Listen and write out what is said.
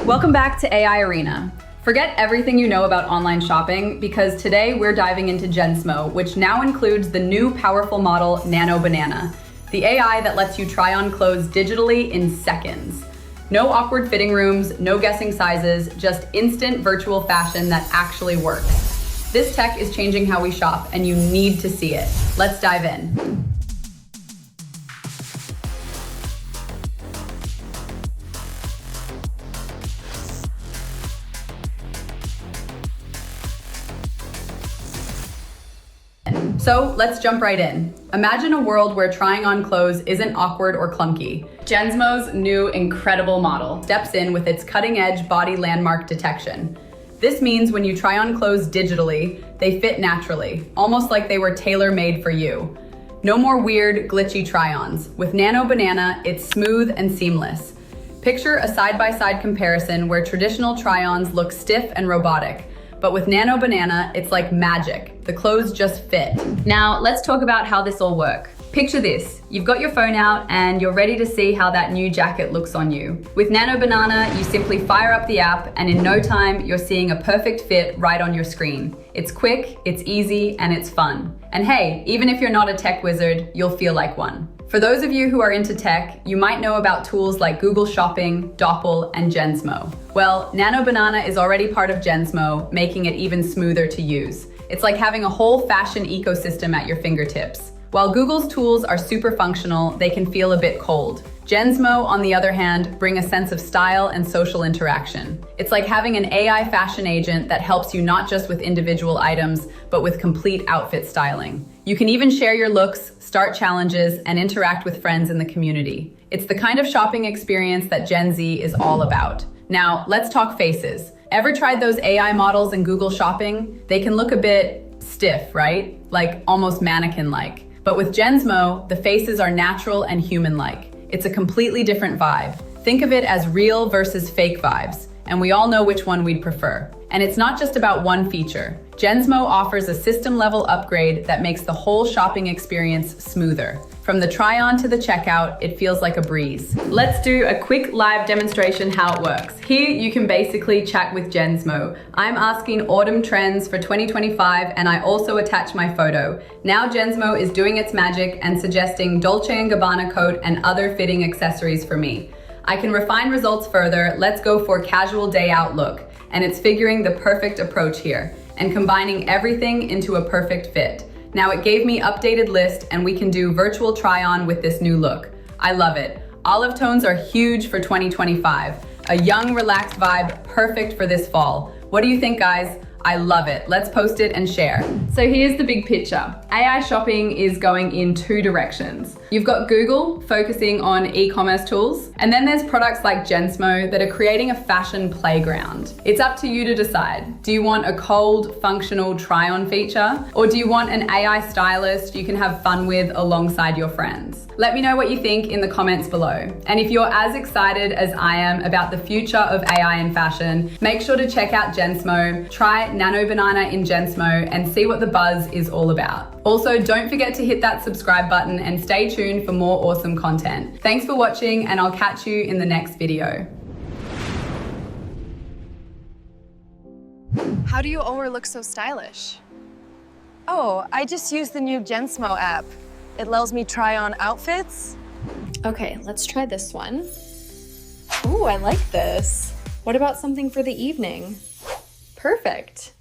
Welcome back to AI Arena. Forget everything you know about online shopping because today we're diving into Gensmo, which now includes the new powerful model Nano Banana, the AI that lets you try on clothes digitally in seconds. No awkward fitting rooms, no guessing sizes, just instant virtual fashion that actually works. This tech is changing how we shop and you need to see it. Let's dive in. So let's jump right in. Imagine a world where trying on clothes isn't awkward or clunky. Gensmo's new incredible model steps in with its cutting-edge body landmark detection. This means when you try on clothes digitally, they fit naturally, almost like they were tailor-made for you. No more weird, glitchy try-ons. With Nano Banana, it's smooth and seamless. Picture a side-by-side comparison where traditional try-ons look stiff and robotic. But with Nano Banana, it's like magic. The clothes just fit. Now, let's talk about how this all works. Picture this. You've got your phone out and you're ready to see how that new jacket looks on you. With Nano Banana, you simply fire up the app and in no time, you're seeing a perfect fit right on your screen. It's quick, it's easy, and it's fun. And hey, even if you're not a tech wizard, you'll feel like one. For those of you who are into tech, you might know about tools like Google Shopping, Doppel, and Gensmo. Well, Nano Banana is already part of Gensmo, making it even smoother to use. It's like having a whole fashion ecosystem at your fingertips. While Google's tools are super functional, they can feel a bit cold. Gensmo, on the other hand, bring a sense of style and social interaction. It's like having an AI fashion agent that helps you not just with individual items, but with complete outfit styling. You can even share your looks, start challenges, and interact with friends in the community. It's the kind of shopping experience that Gen Z is all about. Now, let's talk faces. Ever tried those AI models in Google Shopping? They can look a bit stiff, right? Like almost mannequin-like. But with Gensmo, the faces are natural and human-like. It's a completely different vibe. Think of it as real versus fake vibes, and we all know which one we'd prefer. And it's not just about one feature. Gensmo offers a system-level upgrade that makes the whole shopping experience smoother. From the try-on to the checkout, it feels like a breeze. Let's do a quick live demonstration how it works. Here, you can basically chat with Gensmo. I'm asking autumn trends for 2025, and I also attach my photo. Now Gensmo is doing its magic and suggesting Dolce & Gabbana coat and other fitting accessories for me. I can refine results further. Let's go for casual day out look. And it's figuring the perfect approach here and combining everything into a perfect fit. Now it gave me updated list and we can do virtual try on with this new look. I love it. Olive tones are huge for 2025. A young, relaxed vibe, perfect for this fall. What do you think, guys? I love it. Let's post it and share. So here's the big picture. AI shopping is going in two directions. You've got Google focusing on e-commerce tools, and then there's products like Gensmo that are creating a fashion playground. It's up to you to decide. Do you want a cold, functional try-on feature, or do you want an AI stylist you can have fun with alongside your friends? Let me know what you think in the comments below. And if you're as excited as I am about the future of AI in fashion, make sure to check out Gensmo, try Nano Banana in Gensmo, and see what the buzz is all about. Also, don't forget to hit that subscribe button and stay tuned for more awesome content. Thanks for watching, and I'll catch you in the next video. How do you always look so stylish? Oh, I just used the new Gensmo app. It allows me try on outfits. Okay, let's try this one. Ooh, I like this. What about something for the evening? Perfect.